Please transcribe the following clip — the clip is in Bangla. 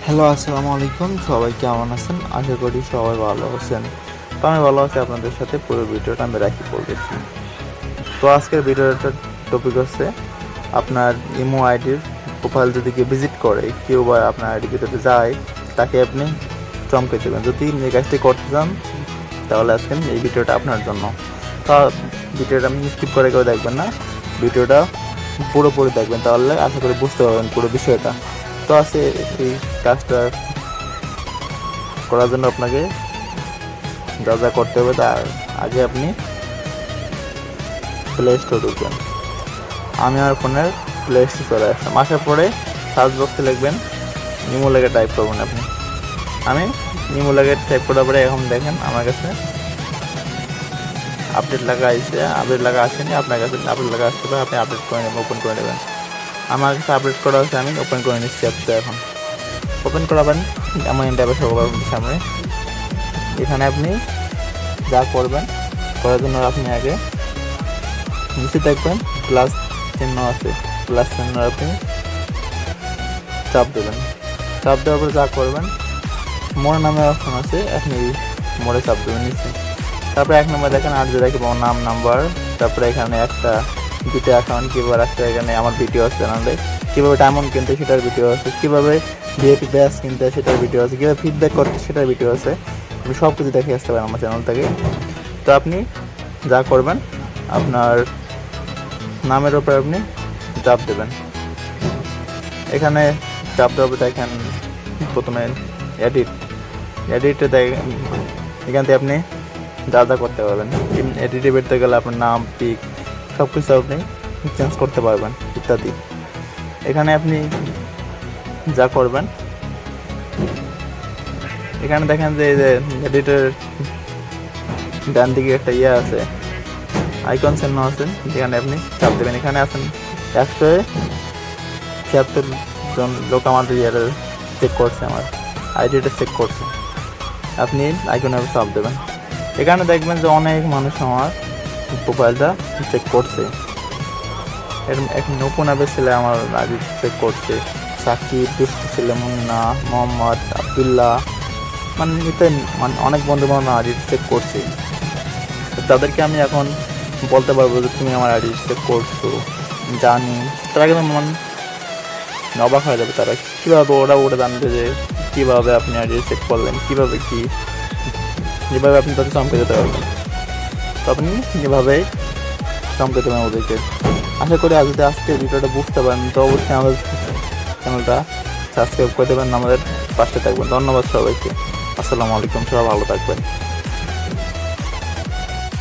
হ্যালো, আসসালামু আলাইকুম। সবাই কেমন আছেন? আশা করি সবাই ভালো আছেন। তো আমি ভালো আছি, আপনাদের সাথে পুরো ভিডিওটা আমি রাখি বলতেছি। তো আজকের ভিডিওটার টপিক হচ্ছে আপনার ইমো আইডির প্রোফাইল যদি কেউ ভিজিট করে, কেউ বা আপনার আইডি ভিতরে যায়, তাকে আপনি চমকে দেবেন। যদি এই কাজটি করতে চান তাহলে আজকের এই ভিডিওটা আপনার জন্য। তো ভিডিওটা আপনি স্কিপ করে কেউ দেখবেন না, ভিডিওটা পুরোপুরি দেখবেন, তাহলে আশা করি বুঝতে পারবেন পুরো বিষয়টা। তো আছে এই কাজটা করার জন্য আপনাকে যা যা করতে হবে তার আগে আপনি প্লে স্টোর ঢুকবেন। আমি আমার ফোনের প্লে স্টোর চলে আসলাম। আসার পরে সার্চ বক্সে লিখবেন নিমো লেগে টাইপ করবেন আপনি। আমি নিমো লেগে টাইপ করার পরে এখন দেখেন আমার কাছে আপডেট লাগা আসছে, আপডেট লাগা আসেনি, আপনার কাছে আপডেট লাগা আসতে পারে, আপনি আপডেট করে নেবেন, ওপেন করে নেবেন। আমার কাছে আপডেট করা হচ্ছে, আমি ওপেন করে নিচ্ছি অ্যাপটা। এখন ওপেন করাবেন আমার ইন্টারভিউ সবার সামনে। এখানে আপনি যা করবেন, করার জন্য আপনি আগে নিচে দেখবেন প্লাস চিহ্ন আছে, প্লাস চিহ্ন আপনি চাপ দেবেন। চাপ দেওয়ার পরে যা করবেন, মোর নামে অপশন আছে, আপনি মোড়ে চাপ দেবেন নিচে। তারপরে এক নম্বর দেখেন আর যে রাখবো নাম নাম্বার। তারপরে এখানে একটা দুটো অ্যাকাউন্ট কীভাবে রাখতে, এখানে আমার ভিডিও আছে চ্যানেলে, কীভাবে ডায়মন্ড কিনতে সেটার ভিডিও আছে, কীভাবে ভিআইপি ব্যাচ কিনতে সেটার ভিডিও আছে, কীভাবে ফিডব্যাক করতে সেটার ভিডিও আছে। আপনি সব কিছু দেখে আসতে পারেন আমার চ্যানেল থেকে। তো আপনি যা করবেন, আপনার নামের ওপরে আপনি চাপ দেবেন। এখানে চাপ দেওয়া দেখেন প্রথমে এডিটে দেখেন, এখান থেকে আপনি যা যা করতে পারবেন। এডিটে বেরতে গেলে আপনার নাম, পিক সব কিছু আপনি চেঞ্জ করতে পারবেন ইত্যাদি। এখানে আপনি যা করবেন, এখানে দেখেন যে এই যে এডিটের ডান দিকে একটা আছে, আইকন চিহ্ন আছে, যেখানে আপনি চাপ দেবেন। এখানে আছেন 176 জন লোক আমাদের চেক করছে, আমার আইডিটা চেক করছে। আপনি আইকনে চাপ দেবেন। এখানে দেখবেন যে অনেক মানুষ আমার প্রোফাইলটা চেক করছে। এক নতুন অ্যাপের ছেলে আমার আইডি চেক করছে, সাকিব, দুষ্টু ছেলে, মুন্না, মোহাম্মদ, আবদুল্লাহ, মানে অনেক বন্ধু বান্ধব আইডি চেক করছে। তাদেরকে আমি এখন বলতে পারবো যে তুমি আমার আইডি চেক করছো, জানি। তারা কিন্তু অবাক হয়ে যাবে, তারা কীভাবে ওরা জানবে যে কীভাবে আপনি আইডি চেক করলেন, কীভাবে কি, যেভাবে আপনি তাদের চমকে যেতে পারবেন। তো আপনি যেভাবেই চমকে দেবেন ওদেরকে। আশা করি যদি আজকের ভিডিওটা বুঝতে পারেন তো অবশ্যই আমাদের চ্যানেলটা সাবস্ক্রাইব করে দেবেন, আমাদের পাশে থাকবেন। ধন্যবাদ সবাইকে। আসসালামু আলাইকুম, সবাই ভালো থাকবেন।